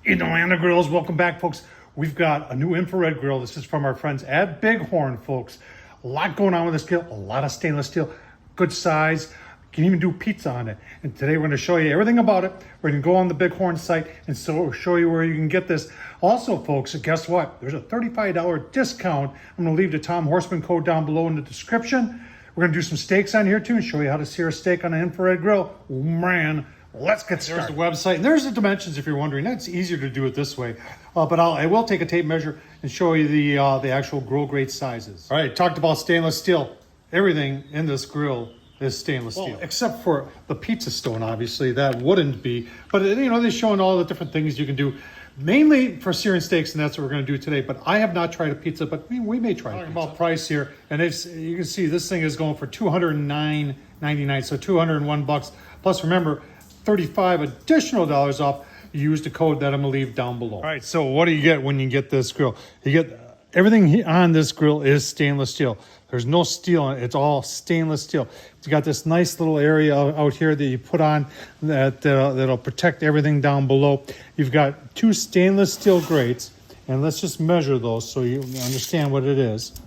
In the land of grills, welcome back, folks. We've got a new infrared grill. This is from our friends at BigHorn, folks. A lot going on with this grill, a lot of stainless steel, good size. You can even do pizza on it. And today we're going to show you everything about it. We're going to go on the BigHorn site and show you where you can get this. Also, folks, guess what? There's a $35 discount. I'm going to leave the Tom Horsman code down below in the description. We're going to do some steaks on here too and show you how to sear a steak on an infrared grill. Oh, man. Let's get started. There's the website, and there's the dimensions if you're wondering. It's easier to do it this way, but I will take a tape measure and show you the actual grill grade sizes. All right, talked about stainless steel. Everything in this grill is stainless steel, except for the pizza stone, obviously. That wouldn't be, but you know, they're showing all the different things you can do, mainly for searing steaks, and that's what we're going to do today. But I have not tried a pizza, but we may try it. Talking about price here, and you can see this thing is going for $209.99, so $201. Plus, remember, $35 additional dollars off. Use the code that I'm gonna leave down below. All right, so what do you get when you get this grill? You get everything on this grill is stainless steel. There's no steel in it. It's all stainless steel. It's got this nice little area out here that you put on that'll protect everything down below. You've got two stainless steel grates, and let's just measure those so you understand what it is.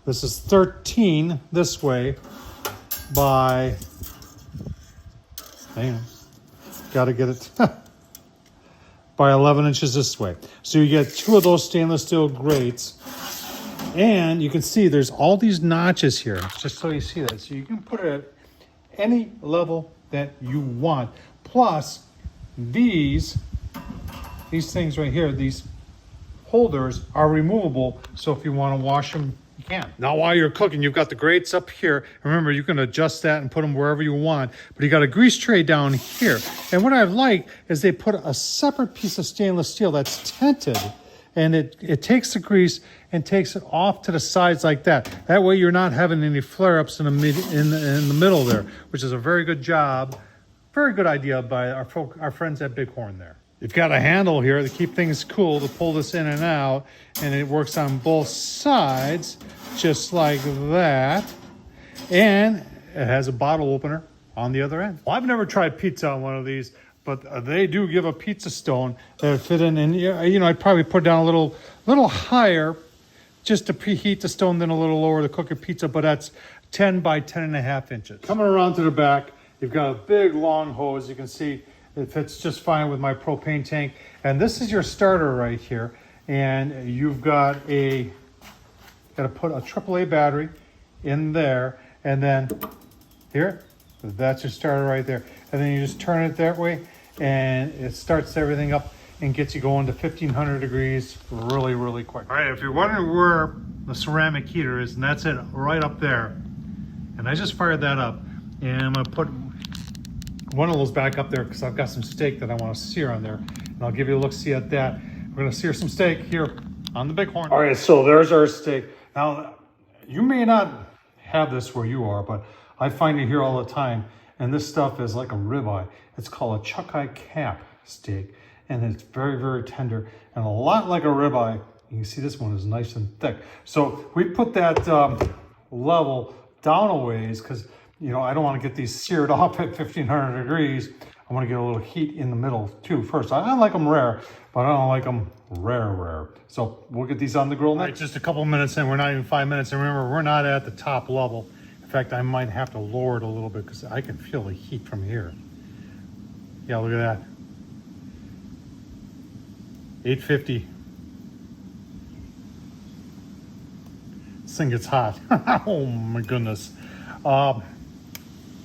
This is 13 this way by, hang on. Got to get it by 11 inches this way. So you get two of those stainless steel grates, and you can see there's all these notches here, just so you see that. So you can put it at any level that you want. Plus, these things right here, these holders are removable. So if you want to wash them, you can. Now, while you're cooking, you've got the grates up here. Remember, you can adjust that and put them wherever you want, but you got a grease tray down here. And what I like is they put a separate piece of stainless steel that's tented, and it takes the grease and takes it off to the sides like that. That way you're not having any flare-ups in the middle there, which is a very good job, very good idea by our friends at BigHorn there. You've got a handle here to keep things cool to pull this in and out, and it works on both sides, just like that. And it has a bottle opener on the other end. Well, I've never tried pizza on one of these, but they do give a pizza stone that would fit in, and you know, I'd probably put down a little higher just to preheat the stone, then a little lower to cook a pizza, but that's 10 by 10.5 inches. Coming around to the back, you've got a big long hose. You can see it fits just fine with my propane tank. And this is your starter right here. And you've got to put a AAA battery in there. And then here, that's your starter right there. And then you just turn it that way, and it starts everything up and gets you going to 1500 degrees really, really quick. All right, if you're wondering where the ceramic heater is, and that's it right up there. And I just fired that up, and I'm gonna put one of those back up there because I've got some steak that I want to sear on there, and I'll give you a look-see at that. We're going to sear some steak here on the BigHorn. All right, so there's our steak. Now, you may not have this where you are, but I find it here all the time, and this stuff is like a ribeye. It's called a chuck-eye cap steak, and it's very, very tender, and a lot like a ribeye. You can see this one is nice and thick. So we put that level down a ways because, you know, I don't want to get these seared off at 1500 degrees. I want to get a little heat in the middle too first. I like them rare, but I don't like them rare. So we'll get these on the grill next. All right, just a couple minutes in. We're not even 5 minutes. And remember, we're not at the top level. In fact, I might have to lower it a little bit because I can feel the heat from here. Yeah, look at that. 850. This thing gets hot. Oh my goodness.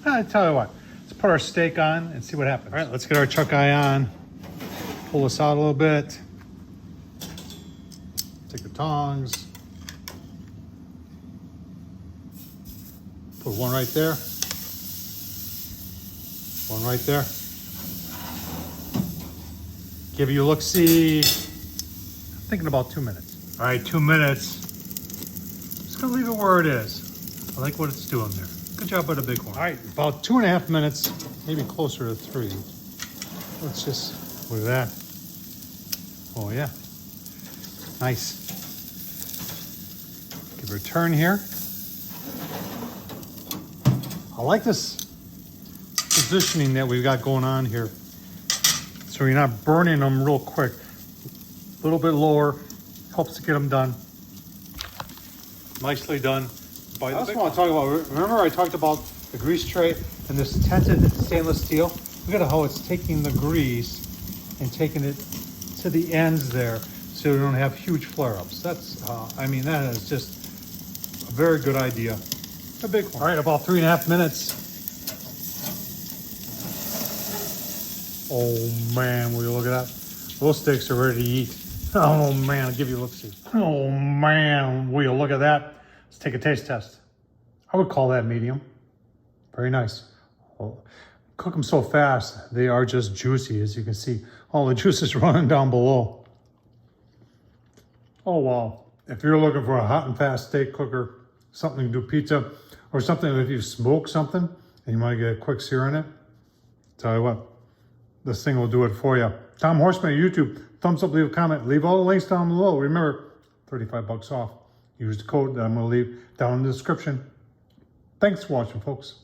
I tell you what, let's put our steak on and see what happens. All right, let's get our chuck eye on. Pull this out a little bit. Take the tongs. Put one right there. One right there. Give you a look-see. I'm thinking about 2 minutes. All right, 2 minutes. Just gonna leave it where it is. I like what it's doing there. Good job by the BigHorn. All right, about 2.5 minutes, maybe closer to 3. Let's just, look at that. Oh yeah, nice. Give her a turn here. I like this positioning that we've got going on here. So you're not burning them real quick. little bit lower, helps to get them done. Nicely done. I also want to talk about, remember I talked about the grease tray and this tented stainless steel? Look at how it's taking the grease and taking it to the ends there so you don't have huge flare-ups. That's, I mean, that is just a very good idea. A big one. All right, about 3.5 minutes. Oh man, will you look at that? Those steaks are ready to eat. Oh man, I'll give you a look-see. Oh man, will you look at that? Let's take a taste test. I would call that medium. Very nice. Well, cook them so fast, they are just juicy, as you can see. All the juice is running down below. Oh wow. If you're looking for a hot and fast steak cooker, something to do pizza, or something if you smoke something and you want to get a quick sear in it, tell you what, this thing will do it for you. Tom Horsman, YouTube, thumbs up, leave a comment, leave all the links down below. Remember, 35 bucks off. Use the code that I'm going to leave down in the description. Thanks for watching, folks.